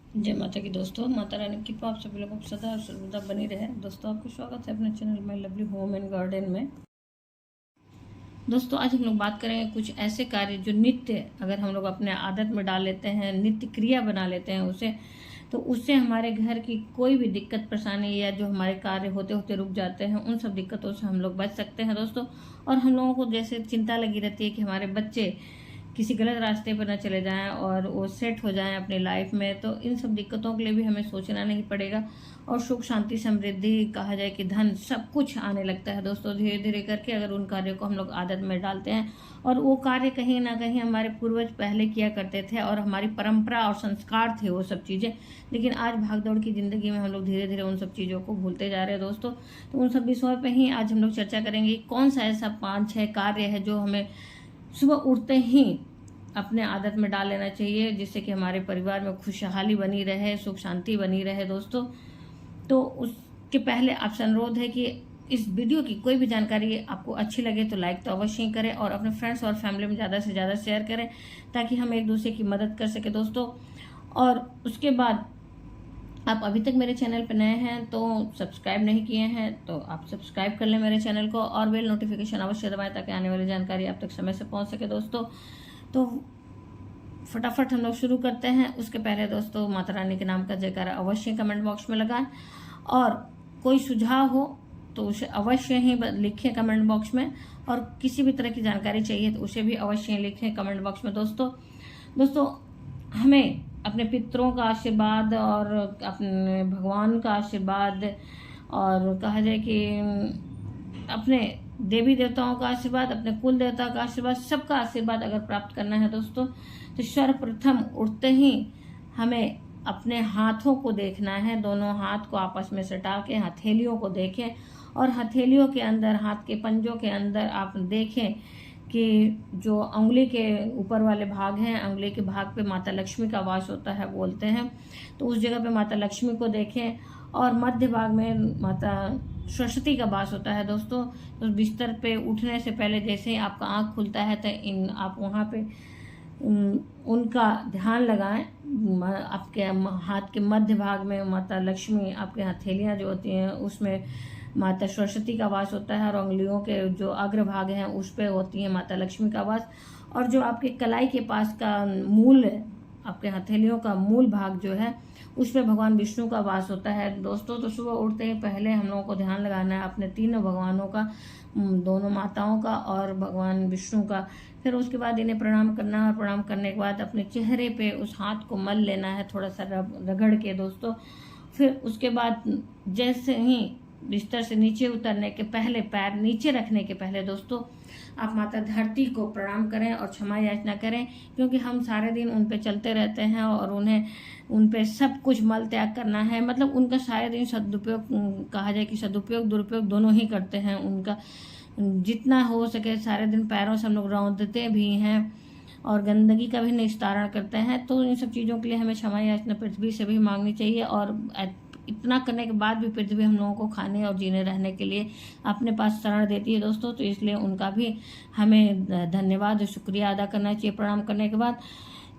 जय माता की दोस्तों, माता रानी की कृपा आप सभी लोगों को सदा और सर्वदा बनी रहे। दोस्तों, आपका स्वागत है अपने चैनल में लवली होम एंड गार्डन में। दोस्तों, आज हम लोग बात करेंगे कुछ ऐसे कार्य जो नित्य अगर हम लोग अपने आदत में डाल लेते हैं, नित्य क्रिया बना लेते हैं उसे, तो उससे हमारे घर की कोई भी दिक्कत परेशानी या जो हमारे कार्य होते होते रुक जाते हैं, उन सब दिक्कतों से हम लोग बच सकते हैं दोस्तों। और हम लोगों को जैसे चिंता लगी रहती है कि हमारे बच्चे किसी गलत रास्ते पर न चले जाएं और वो सेट हो जाएं अपनी लाइफ में, तो इन सब दिक्कतों के लिए भी हमें सोचना नहीं पड़ेगा। और सुख शांति समृद्धि कहा जाए कि धन सब कुछ आने लगता है दोस्तों, धीरे धीरे करके अगर उन कार्यों को हम लोग आदत में डालते हैं। और वो कार्य कहीं ना कहीं हमारे पूर्वज पहले किया करते थे और हमारी परंपरा और संस्कार थे वो सब चीज़ें। लेकिन आज भागदौड़ की ज़िंदगी में हम लोग धीरे धीरे उन सब चीज़ों को भूलते जा रहे हैं दोस्तों। तो उन सब विषयों पर ही आज हम लोग चर्चा करेंगे। कौन सा ऐसा 5-6 कार्य है जो हमें सुबह उठते ही अपने आदत में डाल लेना चाहिए, जिससे कि हमारे परिवार में खुशहाली बनी रहे, सुख शांति बनी रहे दोस्तों। तो उसके पहले आपसे अनुरोध है कि इस वीडियो की कोई भी जानकारी आपको अच्छी लगे तो लाइक तो अवश्य ही करें और अपने फ्रेंड्स और फैमिली में ज़्यादा से ज़्यादा शेयर करें, ताकि हम एक दूसरे की मदद कर सके दोस्तों। और उसके बाद आप अभी तक मेरे चैनल पर नए हैं तो सब्सक्राइब नहीं किए हैं तो आप सब्सक्राइब कर लें मेरे चैनल को और बेल नोटिफिकेशन अवश्य दबाएं, ताकि आने वाली जानकारी आप तक समय से पहुंच सके दोस्तों। तो फटाफट हम लोग शुरू करते हैं। उसके पहले दोस्तों, माता रानी के नाम का जयकारा अवश्य कमेंट बॉक्स में लगाएं और कोई सुझाव हो तो उसे अवश्य ही लिखें कमेंट बॉक्स में, और किसी भी तरह की जानकारी चाहिए तो उसे भी अवश्य ही लिखें कमेंट बॉक्स में दोस्तों। हमें अपने पितरों का आशीर्वाद और अपने भगवान का आशीर्वाद और कहा जाए कि अपने देवी देवताओं का आशीर्वाद, अपने कुल देवता का आशीर्वाद, सबका आशीर्वाद अगर प्राप्त करना है दोस्तों, तो सर्वप्रथम उठते ही हमें अपने हाथों को देखना है। दोनों हाथ को आपस में सटा के हथेलियों को देखें और हथेलियों के अंदर, हाथ के पंजों के अंदर आप देखें कि जो उंगली के ऊपर वाले भाग हैं, उंगली के भाग पे माता लक्ष्मी का वास होता है बोलते हैं, तो उस जगह पे माता लक्ष्मी को देखें। और मध्य भाग में माता सरस्वती का वास होता है दोस्तों। तो बिस्तर पे उठने से पहले जैसे ही आपका आँख खुलता है तो आप वहाँ पे उनका ध्यान लगाएं। आपके हाथ के मध्य भाग में माता लक्ष्मी, आपके हथेलियाँ जो होती हैं उसमें माता सरस्वती का वास होता है, और उंगलियों के जो अग्रभाग हैं उस पे होती है माता लक्ष्मी का वास। और जो आपके कलाई के पास का मूल, आपके हथेलियों का मूल भाग जो है उस पे भगवान विष्णु का वास होता है दोस्तों। तो सुबह उठते ही पहले हम लोगों को ध्यान लगाना है अपने तीनों भगवानों का, दोनों माताओं का और भगवान विष्णु का। फिर उसके बाद इन्हें प्रणाम करना है और प्रणाम करने के बाद अपने चेहरे पे उस हाथ को मल लेना है थोड़ा सा रगड़ के दोस्तों। फिर उसके बाद जैसे ही बिस्तर से नीचे उतरने के पहले, पैर नीचे रखने के पहले दोस्तों, आप माता धरती को प्रणाम करें और क्षमा याचना करें, क्योंकि हम सारे दिन उन पे चलते रहते हैं और उन पे सब कुछ मल त्याग करना है। मतलब उनका सारे दिन सदुपयोग, कहा जाए कि सदुपयोग दुरुपयोग दोनों ही करते हैं उनका। जितना हो सके सारे दिन पैरों से हम लोग रौंदते भी हैं और गंदगी का भी निस्तारण करते हैं। तो इन सब चीज़ों के लिए हमें क्षमा याचना पृथ्वी से भी मांगनी चाहिए। और इतना करने के बाद भी पृथ्वी हम लोगों को खाने और जीने रहने के लिए अपने पास शरण देती है दोस्तों, तो इसलिए उनका भी हमें धन्यवाद और शुक्रिया अदा करना चाहिए प्रणाम करने के बाद।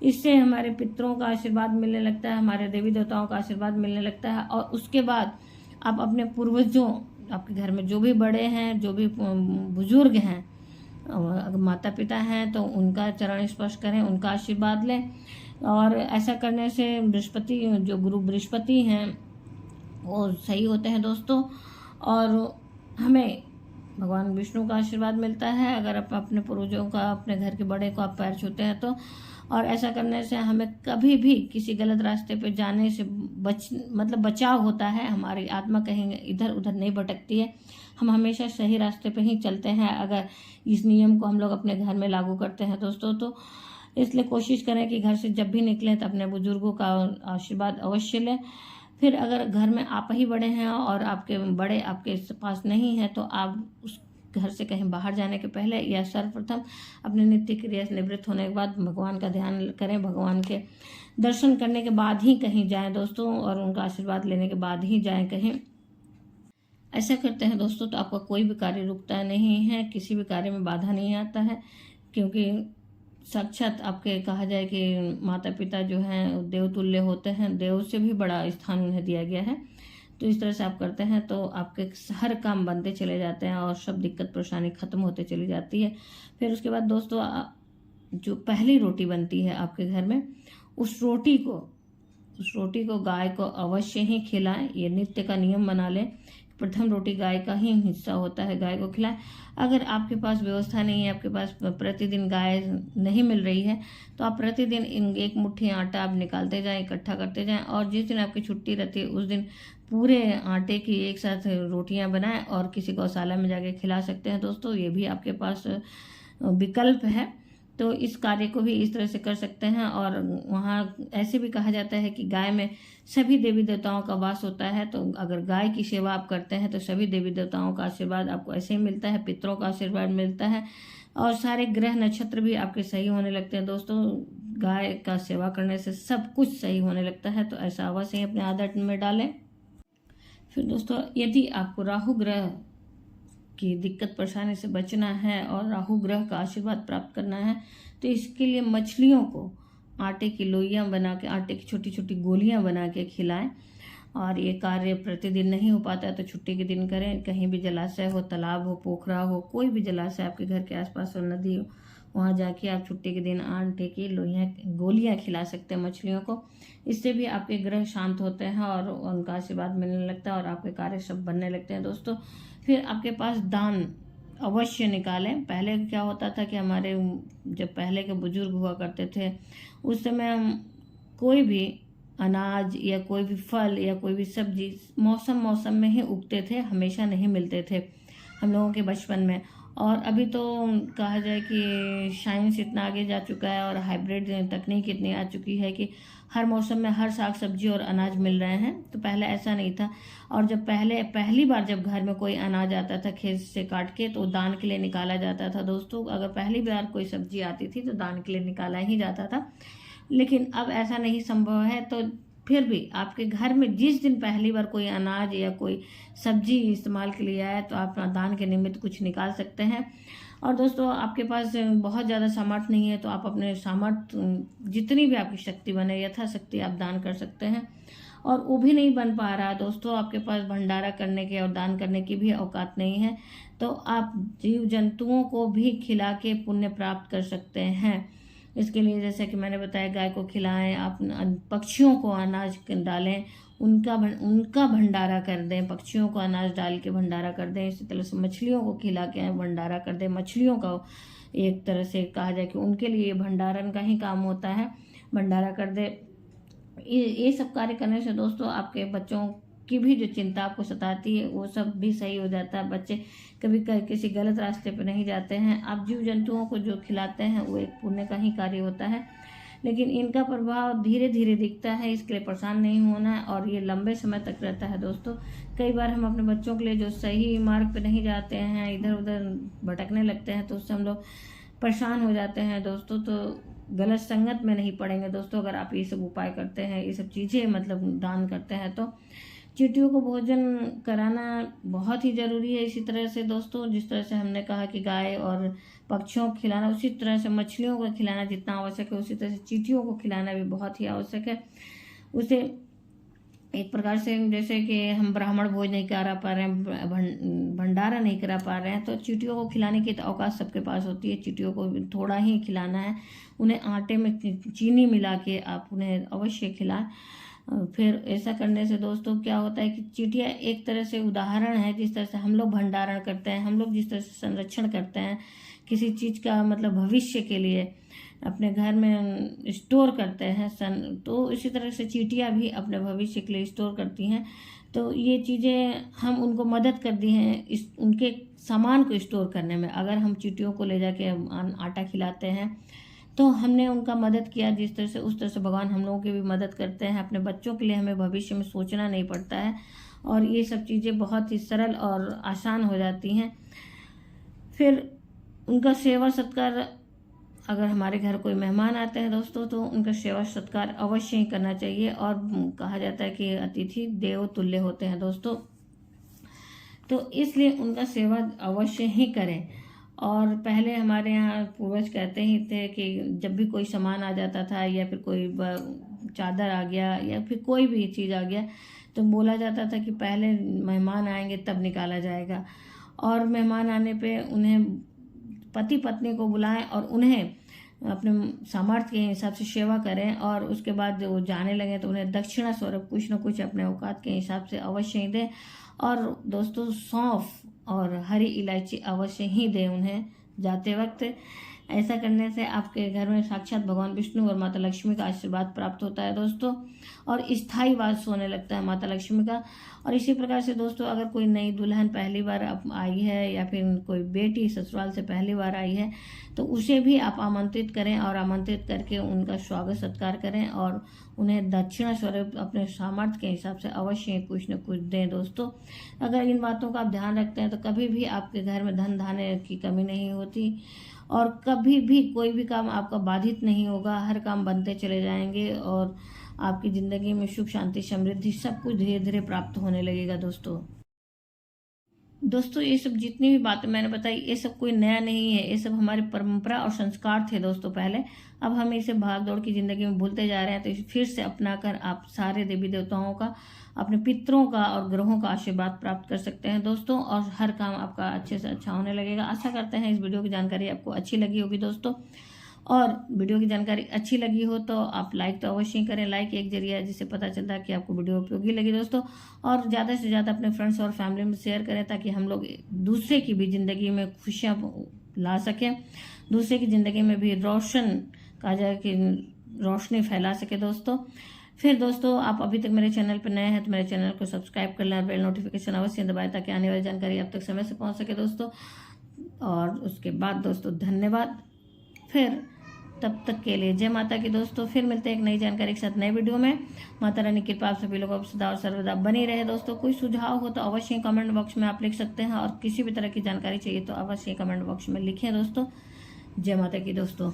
इससे हमारे पितरों का आशीर्वाद मिलने लगता है, हमारे देवी देवताओं का आशीर्वाद मिलने लगता है। और उसके बाद आप अपने पूर्वजों, आपके घर में जो भी बड़े हैं, जो भी बुजुर्ग हैं, अगर माता पिता हैं तो उनका चरण स्पर्श करें, उनका आशीर्वाद लें। और ऐसा करने से बृहस्पति, जो गुरु बृहस्पति हैं, वो सही होते हैं दोस्तों। और हमें भगवान विष्णु का आशीर्वाद मिलता है अगर आप अपने पूर्वजों का, अपने घर के बड़े को आप पैर छूते हैं तो। और ऐसा करने से हमें कभी भी किसी गलत रास्ते पे जाने से बचाव होता है। हमारी आत्मा कहीं इधर उधर नहीं भटकती है, हम हमेशा सही रास्ते पे ही चलते हैं अगर इस नियम को हम लोग अपने घर में लागू करते हैं दोस्तों। तो इसलिए कोशिश करें कि घर से जब भी निकलें तो अपने बुजुर्गों का आशीर्वाद अवश्य लें। फिर अगर घर में आप ही बड़े हैं और आपके बड़े आपके पास नहीं है, तो आप उस घर से कहीं बाहर जाने के पहले या सर्वप्रथम अपने नित्य क्रिया से निवृत्त होने के बाद भगवान का ध्यान करें, भगवान के दर्शन करने के बाद ही कहीं जाएं दोस्तों, और उनका आशीर्वाद लेने के बाद ही जाएं कहीं। ऐसा करते हैं दोस्तों तो आपका कोई भी कार्य रुकता नहीं है, किसी भी कार्य में बाधा नहीं आता है, क्योंकि साक्षात आपके कहा जाए कि माता पिता जो हैं देवतुल्य होते हैं, देव से भी बड़ा स्थान उन्हें दिया गया है। तो इस तरह से आप करते हैं तो आपके हर काम बनते चले जाते हैं और सब दिक्कत परेशानी खत्म होते चली जाती है। फिर उसके बाद दोस्तों जो पहली रोटी बनती है आपके घर में, उस रोटी को गाय को अवश्य ही खिलाएं। ये नित्य का नियम बना लें। प्रथम रोटी गाय का ही हिस्सा होता है, गाय को खिलाएं। अगर आपके पास व्यवस्था नहीं है, आपके पास प्रतिदिन गाय नहीं मिल रही है, तो आप प्रतिदिन एक मुट्ठी आटा आप निकालते जाएं, इकट्ठा करते जाएं, और जिस दिन आपकी छुट्टी रहती है उस दिन पूरे आटे की एक साथ रोटियां बनाएं और किसी गौशाला में जाके खिला सकते हैं दोस्तों। ये भी आपके पास विकल्प है। तो इस कार्य को भी इस तरह से कर सकते हैं। और वहाँ ऐसे भी कहा जाता है कि गाय में सभी देवी देवताओं का वास होता है। तो अगर गाय की सेवा आप करते हैं तो सभी देवी देवताओं का आशीर्वाद आपको ऐसे ही मिलता है, पितरों का आशीर्वाद मिलता है, और सारे ग्रह नक्षत्र भी आपके सही होने लगते हैं दोस्तों। गाय का सेवा करने से सब कुछ सही होने लगता है। तो ऐसा अवश्य ही अपने आदत में डालें। फिर दोस्तों, यदि आपको राहु ग्रह की दिक्कत परेशानी से बचना है और राहु ग्रह का आशीर्वाद प्राप्त करना है, तो इसके लिए मछलियों को आटे की लोइयां बना के, आटे की छोटी छोटी गोलियां बना के खिलाएं। और ये कार्य प्रतिदिन नहीं हो पाता है तो छुट्टी के दिन करें। कहीं भी जलाशय हो, तालाब हो, पोखरा हो, कोई भी जलाशय आपके घर के आसपास हो, नदी हो, वहाँ जाके आप छुट्टी के दिन आटे की गोलियां खिला सकते हैं मछलियों को। इससे भी आपके ग्रह शांत होते हैं और उनका आशीर्वाद मिलने लगता है और आपके कार्य सब बनने लगते हैं दोस्तों। फिर आपके पास दान अवश्य निकालें। पहले क्या होता था कि हमारे जब पहले के बुजुर्ग हुआ करते थे, उस समय हम कोई भी अनाज या कोई भी फल या कोई भी सब्जी मौसम में ही उगते थे, हमेशा नहीं मिलते थे हम लोगों के बचपन में। और अभी तो कहा जाए कि साइंस इतना आगे जा चुका है और हाइब्रिड तकनीक इतनी आ चुकी है कि हर मौसम में हर साग सब्जी और अनाज मिल रहे हैं। तो पहले ऐसा नहीं था। और जब पहली बार जब घर में कोई अनाज आता था खेत से काट के, तो दान के लिए निकाला जाता था दोस्तों। अगर पहली बार कोई सब्जी आती थी तो दान के लिए निकाला ही जाता था। लेकिन अब ऐसा नहीं संभव है। तो फिर भी आपके घर में जिस दिन पहली बार कोई अनाज या कोई सब्जी इस्तेमाल के लिए आए, तो आप दान के निमित्त कुछ निकाल सकते हैं। और दोस्तों, आपके पास बहुत ज़्यादा सामर्थ्य नहीं है तो आप अपने सामर्थ्य जितनी भी आपकी शक्ति बने, यथाशक्ति आप दान कर सकते हैं। और वो भी नहीं बन पा रहा दोस्तों, आपके पास भंडारा करने के और दान करने की भी औकात नहीं है, तो आप जीव जंतुओं को भी खिला के पुण्य प्राप्त कर सकते हैं। इसके लिए जैसे कि मैंने बताया, गाय को खिलाएं, आप पक्षियों को अनाज डालें, उनका भंडारा कर दें, पक्षियों को अनाज डाल के भंडारा कर दें। इसी तरह से मछलियों को खिला के भंडारा कर दें। मछलियों का एक तरह से कहा जाए कि उनके लिए भंडारण का ही काम होता है, भंडारा कर दे। ये सब कार्य करने से दोस्तों आपके बच्चों की भी जो चिंता आपको सताती है वो सब भी सही हो जाता है। बच्चे कभी किसी गलत रास्ते पर नहीं जाते हैं। आप जीव जंतुओं को जो खिलाते हैं वो एक पुण्य का ही कार्य होता है, लेकिन इनका प्रभाव धीरे धीरे दिखता है। इसके लिए परेशान नहीं होना है और ये लंबे समय तक रहता है दोस्तों। कई बार हम अपने बच्चों के लिए जो सही मार्ग पे नहीं जाते हैं, इधर उधर भटकने लगते हैं, तो उससे हम लोग परेशान हो जाते हैं दोस्तों। तो गलत संगत में नहीं पड़ेंगे दोस्तों अगर आप ये सब उपाय करते हैं, ये सब चीज़ें मतलब दान करते हैं। तो चींटियों को भोजन कराना बहुत ही ज़रूरी है। इसी तरह से दोस्तों, जिस तरह से हमने कहा कि गाय और पक्षियों को खिलाना, उसी तरह से मछलियों को खिलाना जितना आवश्यक है, उसी तरह से चींटियों को खिलाना भी बहुत ही आवश्यक है। उसे एक प्रकार से जैसे कि हम ब्राह्मण भोज नहीं करा पा रहे हैं, भंडारा नहीं करा पा रहे हैं, तो चींटियों को खिलाने की अवकाश सबके पास होती है। चींटियों को थोड़ा ही खिलाना है। उन्हें आटे में चीनी मिला के आप उन्हें अवश्य खिलाएं। फिर ऐसा करने से दोस्तों क्या होता है कि चींटियाँ एक तरह से उदाहरण है, जिस तरह से हम लोग भंडारण करते हैं, हम लोग जिस तरह से संरक्षण करते हैं किसी चीज़ का, मतलब भविष्य के लिए अपने घर में स्टोर करते हैं तो इसी तरह से चींटियाँ भी अपने भविष्य के लिए स्टोर करती हैं। तो ये चीज़ें हम उनको मदद करती हैं उनके सामान को स्टोर करने में। अगर हम चींटियों को ले जाके आटा खिलाते हैं तो हमने उनका मदद किया। जिस तरह से उस तरह से भगवान हम लोगों की भी मदद करते हैं। अपने बच्चों के लिए हमें भविष्य में सोचना नहीं पड़ता है और ये सब चीज़ें बहुत ही सरल और आसान हो जाती हैं। फिर उनका सेवा सत्कार, अगर हमारे घर कोई मेहमान आते हैं दोस्तों तो उनका सेवा सत्कार अवश्य ही करना चाहिए। और कहा जाता है कि अतिथि देव तुल्य होते हैं दोस्तों, तो इसलिए उनका सेवा अवश्य ही करें। और पहले हमारे यहाँ पूर्वज कहते ही थे कि जब भी कोई सामान आ जाता था या फिर कोई चादर आ गया या फिर कोई भी चीज़ आ गया तो बोला जाता था कि पहले मेहमान आएंगे तब निकाला जाएगा। और मेहमान आने पे उन्हें पति पत्नी को बुलाएं और उन्हें अपने सामर्थ्य के हिसाब से सेवा करें, और उसके बाद वो जाने लगे तो उन्हें दक्षिणा स्वरूप कुछ न कुछ अपने औकात के हिसाब से अवश्य ही दें। और दोस्तों सौंफ और हरी इलायची अवश्य ही दें उन्हें जाते वक्त। ऐसा करने से आपके घर में साक्षात भगवान विष्णु और माता लक्ष्मी का आशीर्वाद प्राप्त होता है दोस्तों, और स्थायी वास होने लगता है माता लक्ष्मी का। और इसी प्रकार से दोस्तों अगर कोई नई दुल्हन पहली बार आई है या फिर कोई बेटी ससुराल से पहली बार आई है तो उसे भी आप आमंत्रित करें, और आमंत्रित करके उनका स्वागत सत्कार करें और उन्हें दक्षिणा स्वरूप अपने सामर्थ्य के हिसाब से अवश्य कुछ न कुछ दें दोस्तों। अगर इन बातों का आप ध्यान रखते हैं तो कभी भी आपके घर में धन धान्य की कमी नहीं होती, और कभी भी कोई भी काम आपका बाधित नहीं होगा, हर काम बनते चले जाएंगे और आपकी ज़िंदगी में सुख शांति समृद्धि सब कुछ धीरे धीरे प्राप्त होने लगेगा दोस्तों ये सब जितनी भी बातें मैंने बताई ये सब कोई नया नहीं है, ये सब हमारी परंपरा और संस्कार थे दोस्तों पहले। अब हम इसे भाग दौड़ की जिंदगी में भूलते जा रहे हैं, तो इसे फिर से अपनाकर आप सारे देवी देवताओं का, अपने पितरों का और ग्रहों का आशीर्वाद प्राप्त कर सकते हैं दोस्तों, और हर काम आपका अच्छे से अच्छा होने लगेगा। आशा करते हैं इस वीडियो की जानकारी आपको अच्छी लगी होगी दोस्तों, और वीडियो की जानकारी अच्छी लगी हो तो आप लाइक तो अवश्य करें। लाइक एक जरिया है जिससे पता चलता है कि आपको वीडियो उपयोगी लगी दोस्तों, और ज़्यादा से ज़्यादा अपने फ्रेंड्स और फैमिली में शेयर करें ताकि हम लोग दूसरे की भी ज़िंदगी में खुशियाँ ला सकें, दूसरे की ज़िंदगी में भी रोशन कहा जाए कि रोशनी फैला सके दोस्तों। फिर दोस्तों आप अभी तक मेरे चैनल पर नए हैं तो मेरे चैनल को सब्सक्राइब कर लें और बेल नोटिफिकेशन अवश्य दबाएं ताकि आने वाली जानकारी आप तक समय से पहुंच सके दोस्तों। और उसके बाद दोस्तों धन्यवाद, फिर तब तक के लिए जय माता की दोस्तों। फिर मिलते हैं एक नई जानकारी के साथ नए वीडियो में। माता रानी की कृपा आप सभी लोगों को सदा और सर्वदा बनी रहे दोस्तों। कोई सुझाव हो तो अवश्य कमेंट बॉक्स में आप लिख सकते हैं, और किसी भी तरह की जानकारी चाहिए तो अवश्य कमेंट बॉक्स में लिखें दोस्तों। जय माता की दोस्तों।